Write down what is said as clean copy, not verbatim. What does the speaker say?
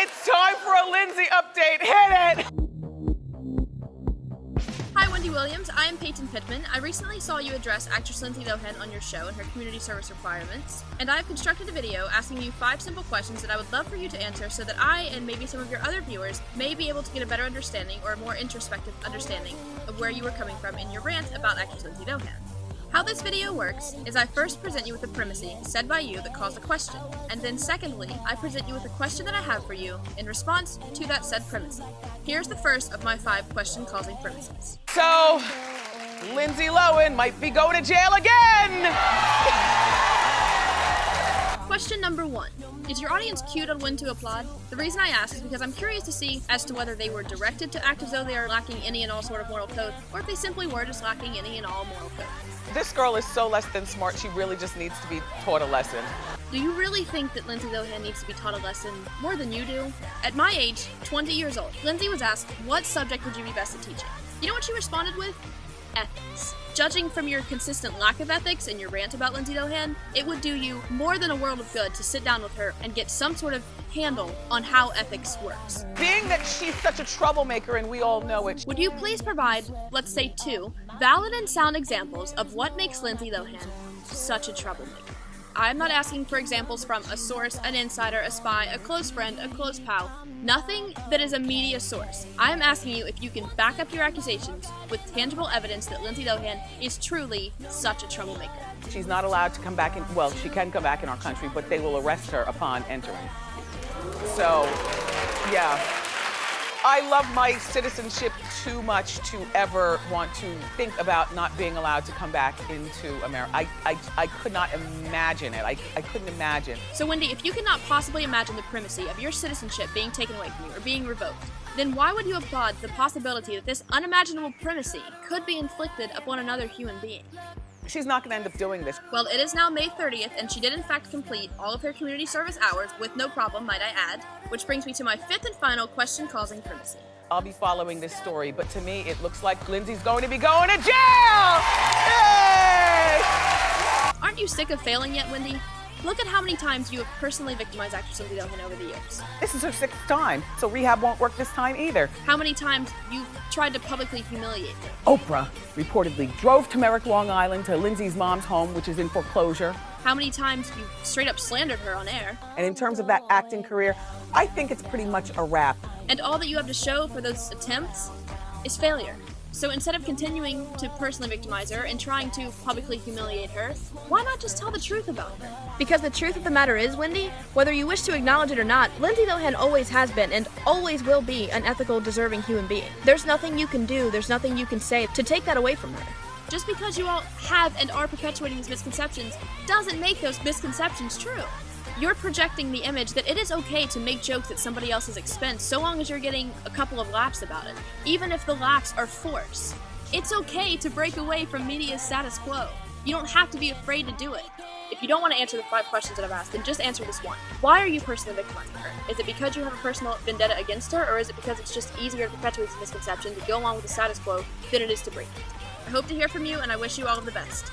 It's time for a Lindsay update. Hit it! Hi, Wendy Williams. I am Peyton Pittman. I recently saw you address actress Lindsay Lohan on your show and her community service requirements, and I have constructed a video asking you 5 simple questions that I would love for you to answer so that I and maybe some of your other viewers may be able to get a better understanding or a more introspective understanding of where you were coming from in your rant about actress Lindsay Lohan. How this video works is I first present you with a primacy said by you that caused a question, and then secondly, I present you with a question that I have for you in response to that said primacy. Here's the first of my 5 question-causing premises. So, Lindsay Lohan might be going to jail again! Question number 1. Is your audience cued on when to applaud? The reason I ask is because I'm curious to see as to whether they were directed to act as though they are lacking any and all sort of moral code, or if they simply were just lacking any and all moral code. This girl is so less than smart, she really just needs to be taught a lesson. Do you really think that Lindsay Lohan needs to be taught a lesson more than you do? At my age, 20 years old, Lindsay was asked, what subject would you be best at teaching? You know what she responded with? Ethics. Judging from your consistent lack of ethics and your rant about Lindsay Lohan, it would do you more than a world of good to sit down with her and get some sort of handle on how ethics works. Being that she's such a troublemaker and we all know it. Would you please provide, let's say 2, valid and sound examples of what makes Lindsay Lohan such a troublemaker? I'm not asking for examples from a source, an insider, a spy, a close friend, a close pal. Nothing that is a media source. I am asking you if you can back up your accusations with tangible evidence that Lindsay Lohan is truly such a troublemaker. She's not allowed to come back in, well, she can come back in our country, but they will arrest her upon entering. So, yeah. I love my citizenship too much to ever want to think about not being allowed to come back into America. I could not imagine it. I couldn't imagine. So Wendy, if you cannot possibly imagine the primacy of your citizenship being taken away from you or being revoked, then why would you applaud the possibility that this unimaginable primacy could be inflicted upon another human being? She's not gonna end up doing this. Well, it is now May 30th, and she did in fact complete all of her community service hours with no problem, might I add, which brings me to my 5th and final question-causing primacy. I'll be following this story, but to me, it looks like Lindsay's going to be going to jail! Yay! Aren't you sick of failing yet, Wendy? Look at how many times you have personally victimized actress Lindsay Lohan over the years. This is her 6th time, so rehab won't work this time either. How many times you've tried to publicly humiliate her. Oprah reportedly drove to Merrick, Long Island, to Lindsay's mom's home, which is in foreclosure. How many times you straight up slandered her on air. And in terms of that acting career, I think it's pretty much a wrap. And all that you have to show for those attempts is failure. So instead of continuing to personally victimize her and trying to publicly humiliate her, why not just tell the truth about her? Because the truth of the matter is, Wendy, whether you wish to acknowledge it or not, Lindsay Lohan always has been and always will be an ethical, deserving human being. There's nothing you can do, there's nothing you can say to take that away from her. Just because you all have and are perpetuating these misconceptions doesn't make those misconceptions true. You're projecting the image that it is okay to make jokes at somebody else's expense so long as you're getting a couple of laughs about it, even if the laughs are forced. It's okay to break away from media's status quo. You don't have to be afraid to do it. If you don't want to answer the 5 questions that I've asked, then just answer this one. Why are you personally victimizing her? Is it because you have a personal vendetta against her, or is it because it's just easier to perpetuate the misconception to go along with the status quo than it is to break it? I hope to hear from you, and I wish you all of the best.